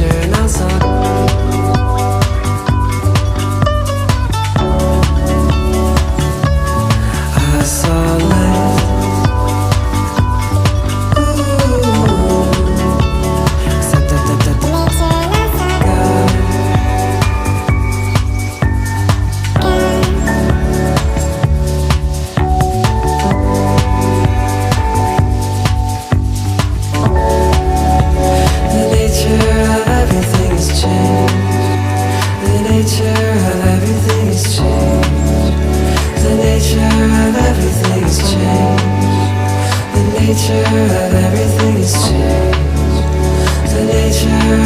nature now so I saw light. Nature of everything has changed. The nature